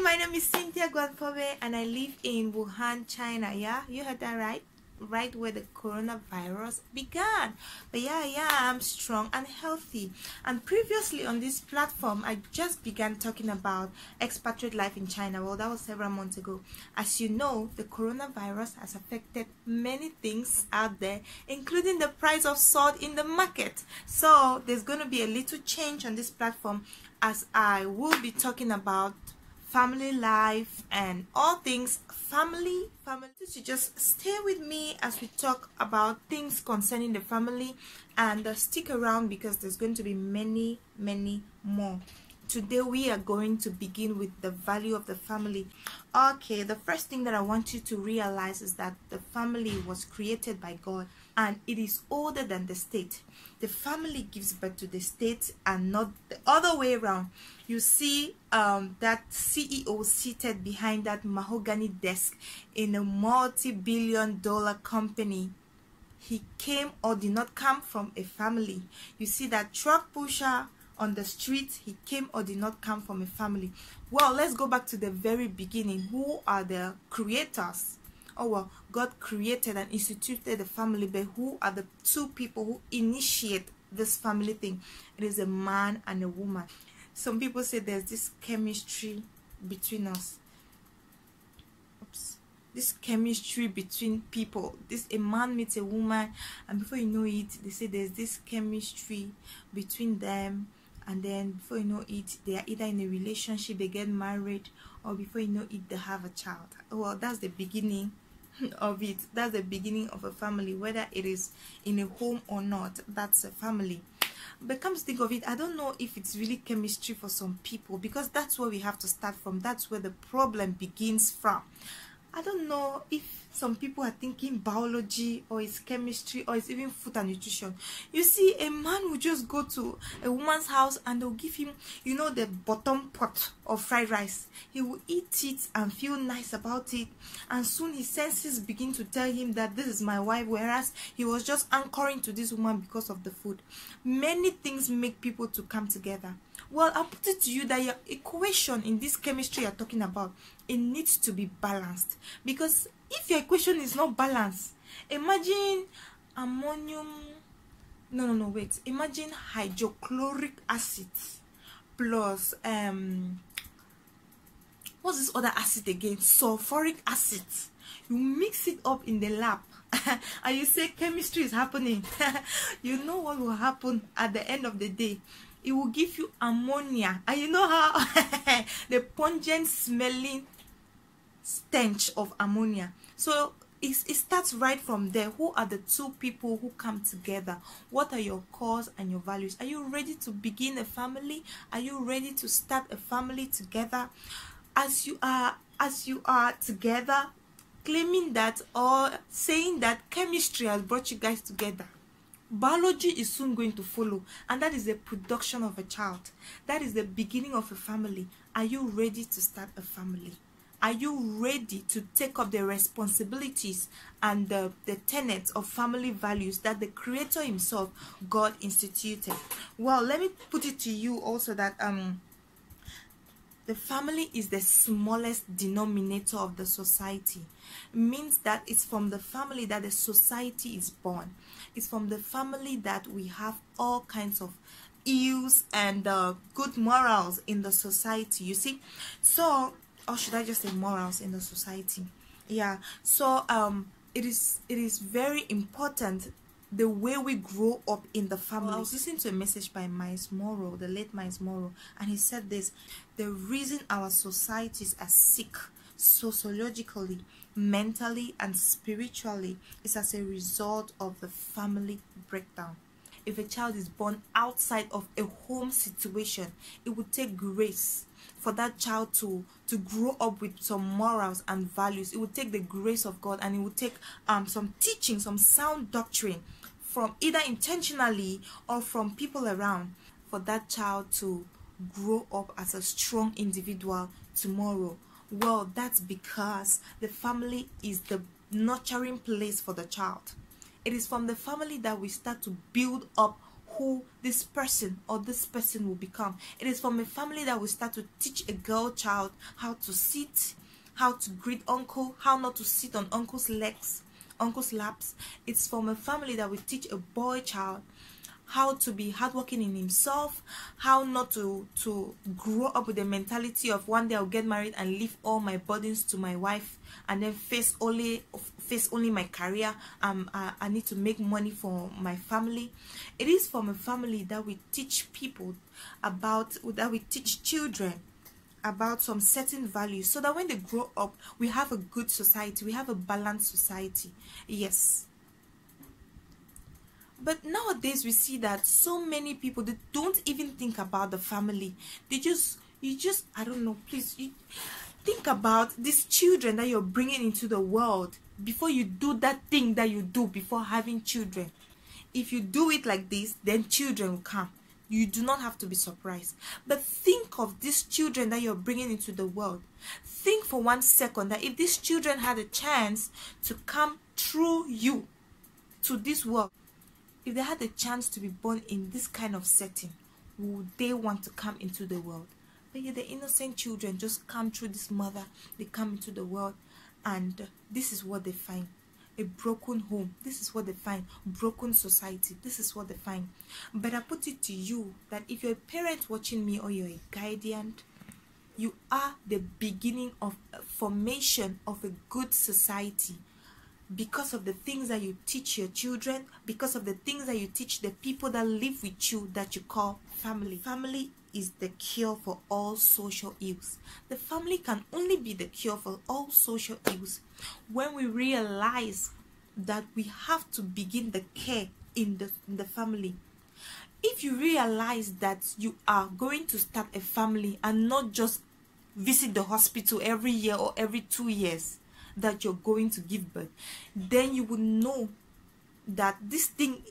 my name is Cynthia Guanfobe and I live in Wuhan, China. Yeah, you heard that right? Right where the coronavirus began. But yeah, I'm strong and healthy. And previously on this platform, I just began talking about expatriate life in China. Well, that was several months ago. As you know, the coronavirus has affected many things out there, including the price of salt in the market. So there's going to be a little change on this platform as I will be talking about family life and all things family. So just stay with me as we talk about things concerning the family, and stick around because there's going to be many more. Today we are going to begin with the value of the family. Okay, the first thing that I want you to realize is that the family was created by God and it is older than the state. The family gives birth to the state and not the other way around. You see that CEO seated behind that mahogany desk in a multi-billion-dollar company. He came or did not come from a family. You see that truck pusher on the street, he came or did not come from a family. Well, let's go back to the very beginning. Who are the creators? Oh well, God created and instituted the family, but who are the two people who initiate this family thing? It is a man and a woman. Some people say there's this chemistry between us. This chemistry between people. A man meets a woman, and before you know it, they say there's this chemistry between them. And then before you know it, they are either in a relationship, they get married, or before you know it, they have a child. Well, that's the beginning of it. That's the beginning of a family. Whether it is in a home or not, that's a family. But come to think of it, I don't know if it's really chemistry for some people, because that's where we have to start from. That's where the problem begins from. I don't know if some people are thinking biology, or it's chemistry, or it's even food and nutrition. You see, a man will just go to a woman's house and they'll give him, you know, the bottom pot of fried rice. He will eat it and feel nice about it, and soon his senses begin to tell him that this is my wife, whereas he was just anchoring to this woman because of the food. Many things make people to come together. Well, I'll put it to you that your equation in this chemistry you're talking about, it needs to be balanced. Because if your equation is not balanced, imagine ammonium, wait, imagine hydrochloric acid plus what's this other acid again? Sulfuric acid. You mix it up in the lab and you say chemistry is happening. You know what will happen at the end of the day? It will give you ammonia, and you know how the pungent smelling stench of ammonia. So it starts right from there. Who are the two people who come together? What are your cause and your values? Are you ready to begin a family? Are you ready to start a family together? As you are together, claiming that or saying that chemistry has brought you guys together, biology is soon going to follow, and that is the production of a child. That is the beginning of a family. Are you ready to start a family? Are you ready to take up the responsibilities and the tenets of family values that the Creator himself, God, instituted? Well, let me put it to you also that the family is the smallest denominator of the society. It means that it's from the family that the society is born. It's from the family that we have all kinds of ills and good morals in the society, you see. So, or should I just say morals in the society? Yeah. So it is very important the way we grow up in the family. I was listening to a message by Miles Monroe, the late Miles Monroe, and he said this: the reason our societies are sick sociologically, mentally, and spiritually is as a result of the family breakdown. If a child is born outside of a home situation, it would take grace for that child to grow up with some morals and values. It would take the grace of God, and it would take some teaching, some sound doctrine from either intentionally or from people around for that child to grow up as a strong individual tomorrow. Well, that's because the family is the nurturing place for the child. It is from the family that we start to build up who this person or this person will become. It is from a family that will start to teach a girl child how to sit, how to greet uncle, how not to sit on uncle's legs, uncle's laps. It's from a family that will teach a boy child how to be hardworking in himself, how not to grow up with the mentality of one day I'll get married and leave all my burdens to my wife and then face only my career. I need to make money for my family. It is from a family that we teach people about, that we teach children about some certain values, so that when they grow up, we have a good society, we have a balanced society. Yes. But nowadays we see that so many people, they don't even think about the family. You just I don't know, please, you think about these children that you're bringing into the world before you do that thing that you do before having children. If you do it like this, then children will come. You do not have to be surprised. But think of these children that you're bringing into the world. Think for 1 second that if these children had a chance to come through you to this world, if they had a chance to be born in this kind of setting, would they want to come into the world? But yet the innocent children just come through this mother, they come into the world, and this is what they find. A broken home. This is what they find. Broken society. This is what they find. But I put it to you that if you're a parent watching me or you're a guardian, you are the beginning of a formation of a good society, because of the things that you teach your children, because of the things that you teach the people that live with you, that you call family. Family is the cure for all social ills. The family can only be the cure for all social ills when we realize that we have to begin the care in the family. If you realize that you are going to start a family and not just visit the hospital every year or every 2 years that you're going to give birth, then you will know that this thing,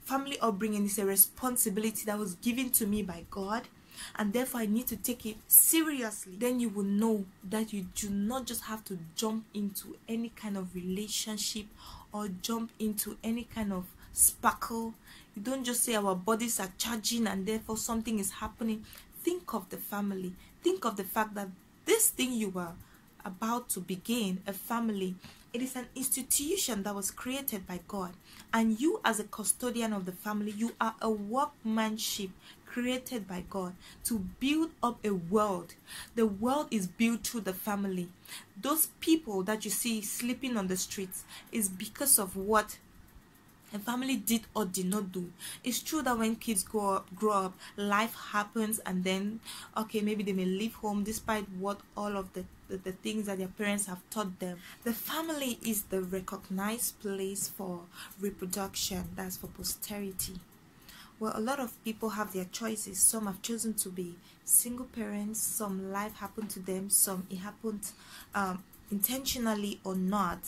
family upbringing, is a responsibility that was given to me by God, and therefore I need to take it seriously. Then you will know that you do not just have to jump into any kind of relationship or jump into any kind of sparkle. You don't just say our bodies are charging and therefore something is happening. Think of the family. Think of the fact that this thing you were about to begin, a family, it is an institution that was created by God, and you as a custodian of the family, you are a workmanship created by God to build up a world. The world is built through the family. Those people that you see sleeping on the streets is because of what a family did or did not do. It's true that when kids grow up, life happens, and then okay, maybe they may leave home despite what all of the things that their parents have taught them. The family is the recognized place for reproduction, that's for posterity. Well, a lot of people have their choices. Some have chosen to be single parents, some life happened to them, some it happened intentionally or not.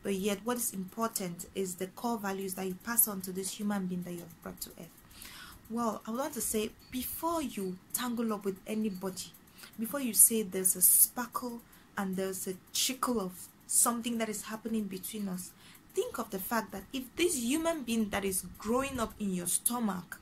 But yet what is important is the core values that you pass on to this human being that you have brought to earth. Well, I want to say, before you tangle up with anybody, before you say there's a sparkle and there's a trickle of something that is happening between us, think of the fact that if this human being that is growing up in your stomach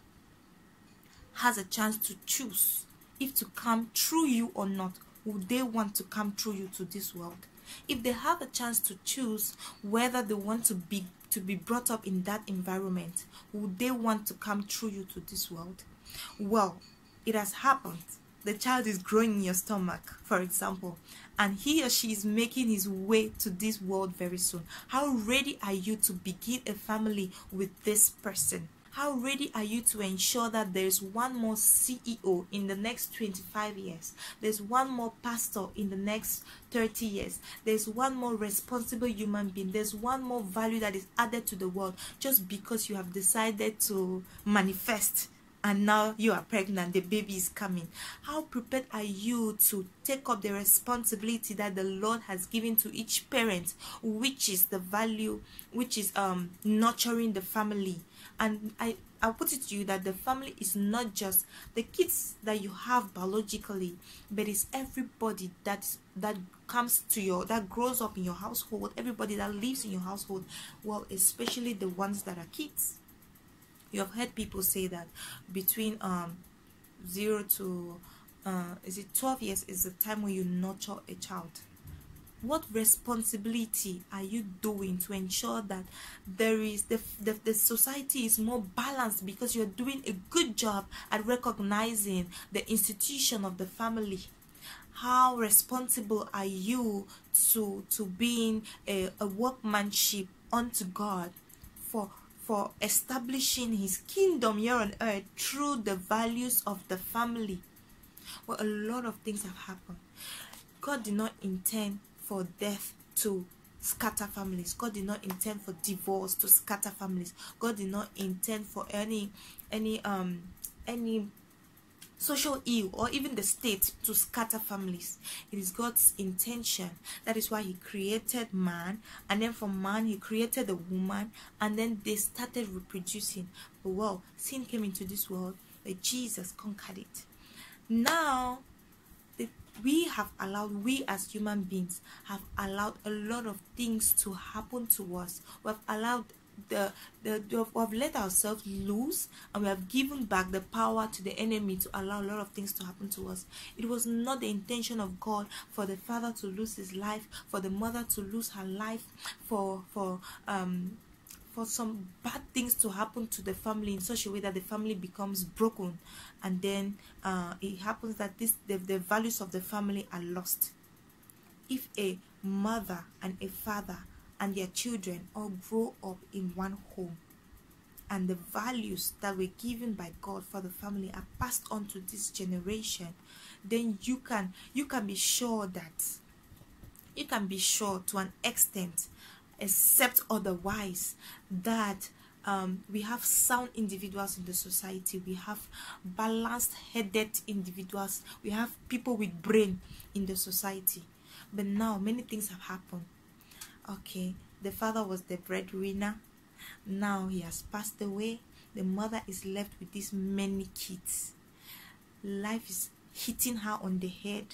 has a chance to choose if to come through you or not, would they want to come through you to this world? If they have a chance to choose whether they want to be brought up in that environment, would they want to come through you to this world? Well, it has happened. The child is growing in your stomach, for example, and he or she is making his way to this world very soon. How ready are you to begin a family with this person? How ready are you to ensure that there's one more CEO in the next 25 years? There's one more pastor in the next 30 years. There's one more responsible human being. There's one more value that is added to the world just because you have decided to manifest. And now you are pregnant, the baby is coming. How prepared are you to take up the responsibility that the Lord has given to each parent, which is the value, which is nurturing the family? And I'll put it to you that the family is not just the kids that you have biologically, but it's everybody that comes to that grows up in your household, everybody that lives in your household. Well, especially the ones that are kids. You have heard people say that between 0 to is it 12 years is the time when you nurture a child. What responsibility are you doing to ensure that there is the society is more balanced, because you're doing a good job at recognizing the institution of the family? How responsible are you to being a workmanship unto God for establishing his kingdom here on earth through the values of the family? Well, a lot of things have happened. God did not intend for death to scatter families. God did not intend for divorce to scatter families. God did not intend for any social ill or even the state to scatter families. It is God's intention. That is why he created man, and then from man he created a woman, and then they started reproducing. But well, sin came into this world, but Jesus conquered it. Now we as human beings have allowed a lot of things to happen to us. We have allowed we have let ourselves loose, and we have given back the power to the enemy to allow a lot of things to happen to us. It was not the intention of God for the father to lose his life, for the mother to lose her life, for some bad things to happen to the family in such a way that the family becomes broken, and then it happens that the values of the family are lost. If a mother and a father and their children all grow up in one home, and the values that were given by God for the family are passed on to this generation, then you can be sure to an extent, except otherwise, that we have sound individuals in the society. We have balanced headed individuals. We have people with brain in the society. But now many things have happened. Okay, the father was the breadwinner. Now he has passed away. The mother is left with these many kids. Life is hitting her on the head.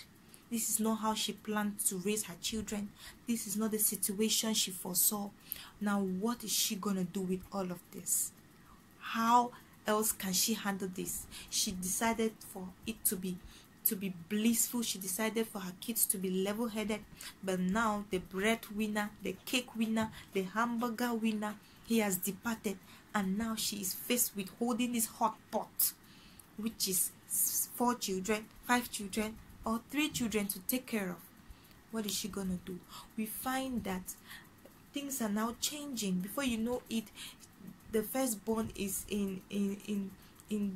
This is not how she planned to raise her children. This is not the situation she foresaw. Now, what is she going to do with all of this? How else can she handle this? She decided for it to be blissful. She decided for her kids to be level-headed. But now the bread winner, the cake winner, the hamburger winner, he has departed. And now she is faced with holding this hot pot, which is 4 children, 5 children, or 3 children to take care of. What is she gonna do? We find that things are now changing. Before you know it, the firstborn is in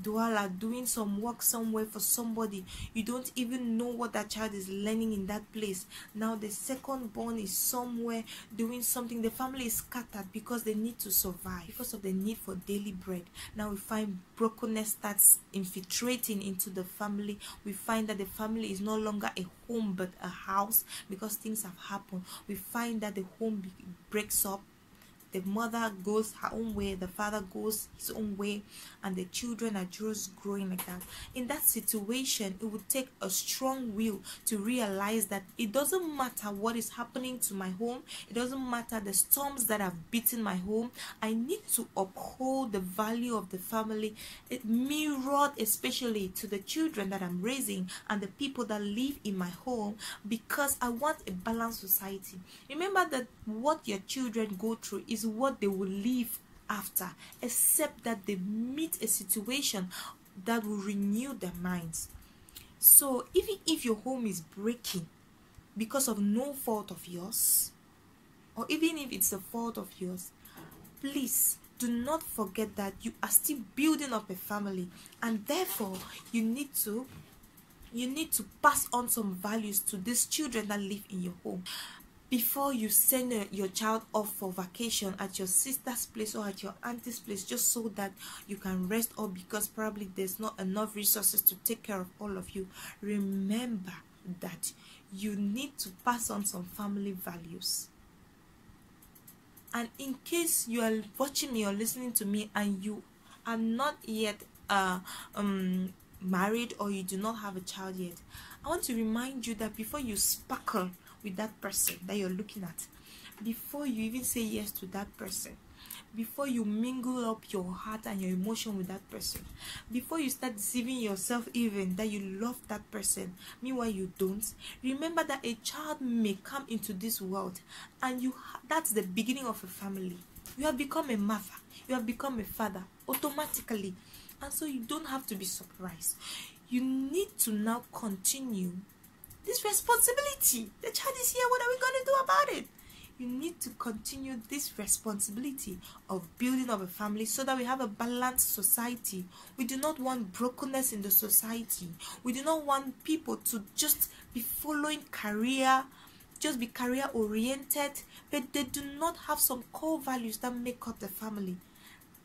Douala doing some work somewhere for somebody. You don't even know what that child is learning in that place. Now the second-born is somewhere doing something. The family is scattered because they need to survive, because of the need for daily bread. Now we find brokenness starts infiltrating into the family. We find that the family is no longer a home but a house, because things have happened. We find that the home breaks up. The mother goes her own way, the father goes his own way, and the children are just growing like that. In that situation, it would take a strong will to realize that it doesn't matter what is happening to my home. It doesn't matter the storms that have beaten my home. I need to uphold the value of the family, it mirrored especially to the children that I'm raising and the people that live in my home, because I want a balanced society. Remember that what your children go through is what they will live after, except that they meet a situation that will renew their minds. So even if your home is breaking because of no fault of yours, or even if it's a fault of yours, please do not forget that you are still building up a family, and therefore you need to pass on some values to these children that live in your home. Before you send your child off for vacation at your sister's place or at your auntie's place, just so that you can rest, or because probably there's not enough resources to take care of all of you, remember that you need to pass on some family values. And in case you are watching me or listening to me and you are not yet married, or you do not have a child yet, I want to remind you that before you sparkle with that person that you're looking at, before you even say yes to that person, before you mingle up your heart and your emotion with that person, before you start deceiving yourself even that you love that person, meanwhile you don't, remember that a child may come into this world, and that's the beginning of a family. You have become a mother, you have become a father automatically, and so you don't have to be surprised. You need to now continue this responsibility. The child is here, what are we going to do about it? You need to continue this responsibility of building up a family so that we have a balanced society. We do not want brokenness in the society. We do not want people to just be following career, just be career oriented, but they do not have some core values that make up the family.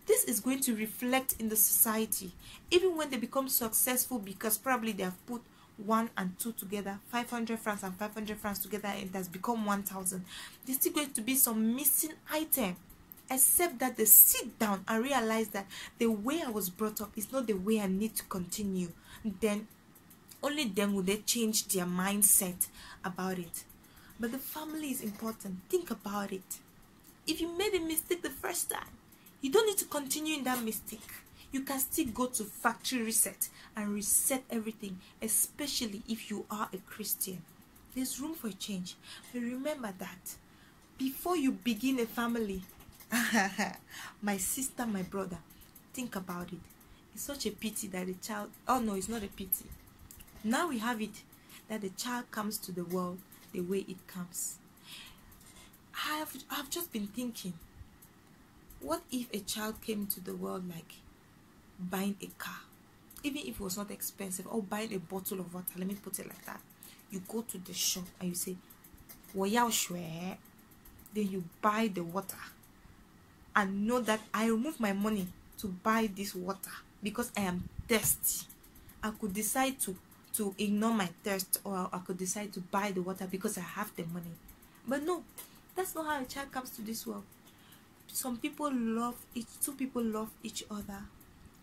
This is going to reflect in the society, even when they become successful, because probably they have put 1 and 2 together, 500 francs and 500 francs together, and it has become 1,000. There's still going to be some missing item, except that they sit down and realize that the way I was brought up is not the way I need to continue. Then only then will they change their mindset about it. But the family is important. Think about it. If you made a mistake the first time, you don't need to continue in that mistake. You can still go to factory reset and reset everything, especially if you are a Christian. There's room for a change. But remember that before you begin a family, my sister, my brother, think about it. It's such a pity that the child, oh no, it's not a pity. Now we have it, that the child comes to the world the way it comes. I've just been thinking, what if a child came to the world like buying a car, even if it was not expensive, or buying a bottle of water, let me put it like that. You go to the shop and you say, then you buy the water and know that I remove my money to buy this water because I am thirsty. I could decide to ignore my thirst, or I could decide to buy the water because I have the money. But no, that's not how a child comes to this world. Some people two people love each other.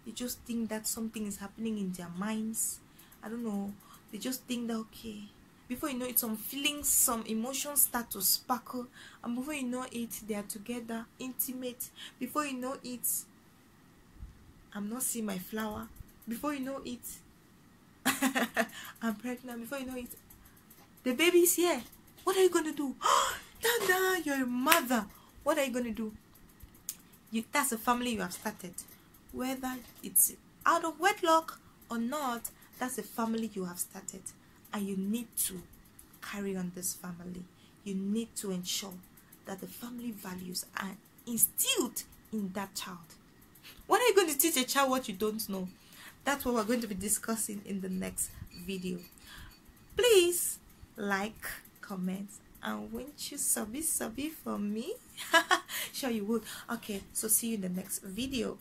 They just think that something is happening in their minds. I don't know. They just think that, okay, before you know it, some feelings, some emotions start to sparkle. And before you know it, they are together, intimate. Before you know it, I'm not seeing my flower. Before you know it, I'm pregnant. Before you know it, the baby is here. What are you going to do? Dada, you're a mother. What are you going to do? That's a family you have started. Whether it's out of wedlock or not, that's a family you have started. And you need to carry on this family. You need to ensure that the family values are instilled in that child. What are you going to teach a child what you don't know? That's what we're going to be discussing in the next video. Please like, comment, and won't you subby for me? Sure you would. Okay, so see you in the next video.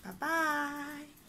Bye bye.